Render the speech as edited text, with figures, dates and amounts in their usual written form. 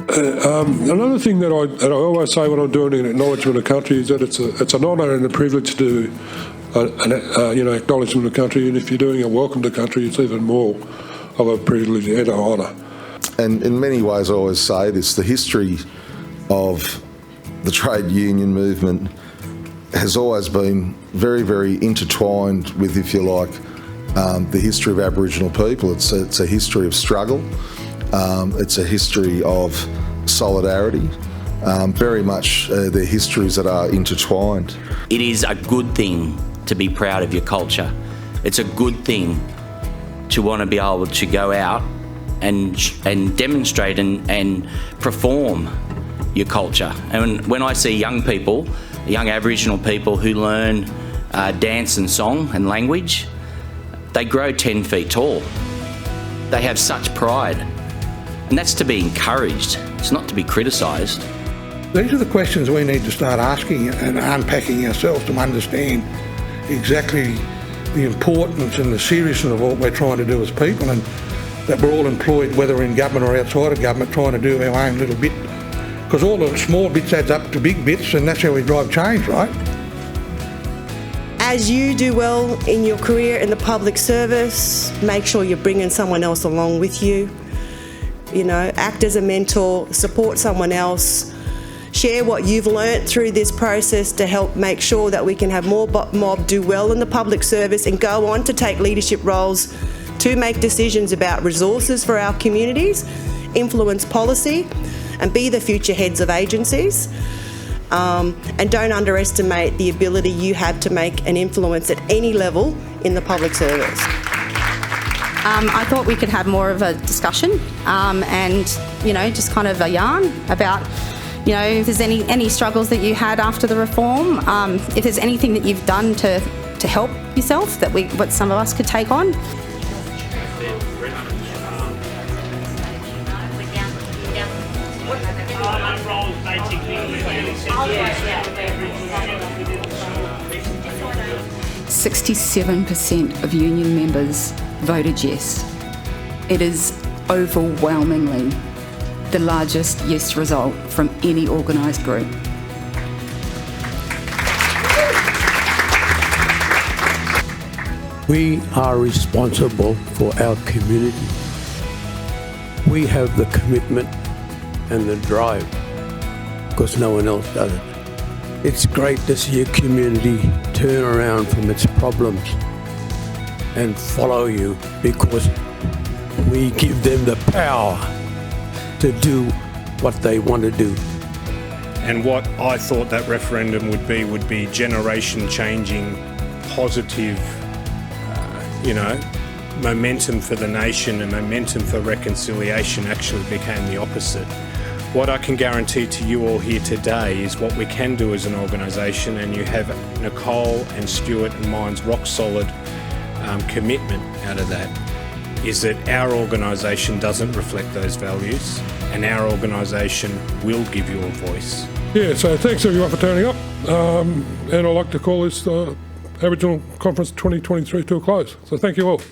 Another thing that I always say when I'm doing an acknowledgement of country is that it's an honour and a privilege to do acknowledgement of country, and if you're doing a welcome to country, it's even more of a privilege and an honour. And in many ways, I always say this: the history of the trade union movement has always been very, very intertwined with, if you like, the history of Aboriginal people. It's a history of struggle. It's a history of solidarity. Very much they're histories that are intertwined. It is a good thing to be proud of your culture. It's a good thing to want to be able to go out and demonstrate and perform your culture. And when I see young people, young Aboriginal people who learn dance and song and language, they grow 10 feet tall. They have such pride. And that's to be encouraged. It's not to be criticised. These are the questions we need to start asking and unpacking ourselves to understand exactly the importance and the seriousness of what we're trying to do as people, and that we're all employed, whether in government or outside of government, trying to do our own little bit. Because all the small bits adds up to big bits, and that's how we drive change, right? As you do well in your career in the public service, make sure you're bringing someone else along with you. You know, act as a mentor, support someone else, share what you've learnt through this process to help make sure that we can have more mob do well in the public service and go on to take leadership roles to make decisions about resources for our communities, influence policy, and be the future heads of agencies. And don't underestimate the ability you have to make an influence at any level in the public service. I thought we could have more of a discussion and, just kind of a yarn about, if there's any struggles that you had after the reform, if there's anything that you've done to help yourself that what some of us could take on. – 67% of union members voted yes. It is overwhelmingly the largest yes result from any organised group. We are responsible for our community. We have the commitment and the drive because no one else does it. It's great to see a community turn around from its problems and follow you because we give them the power to do what they want to do. And what I thought that referendum would be generation-changing, positive, momentum for the nation and momentum for reconciliation actually became the opposite. What I can guarantee to you all here today is what we can do as an organisation, and you have Nicole and Stuart and mine's rock-solid commitment out of that, is that our organisation doesn't reflect those values, and our organisation will give you a voice. Yeah, so thanks everyone for turning up, and I'd like to call this Aboriginal Conference 2023 to a close. So thank you all.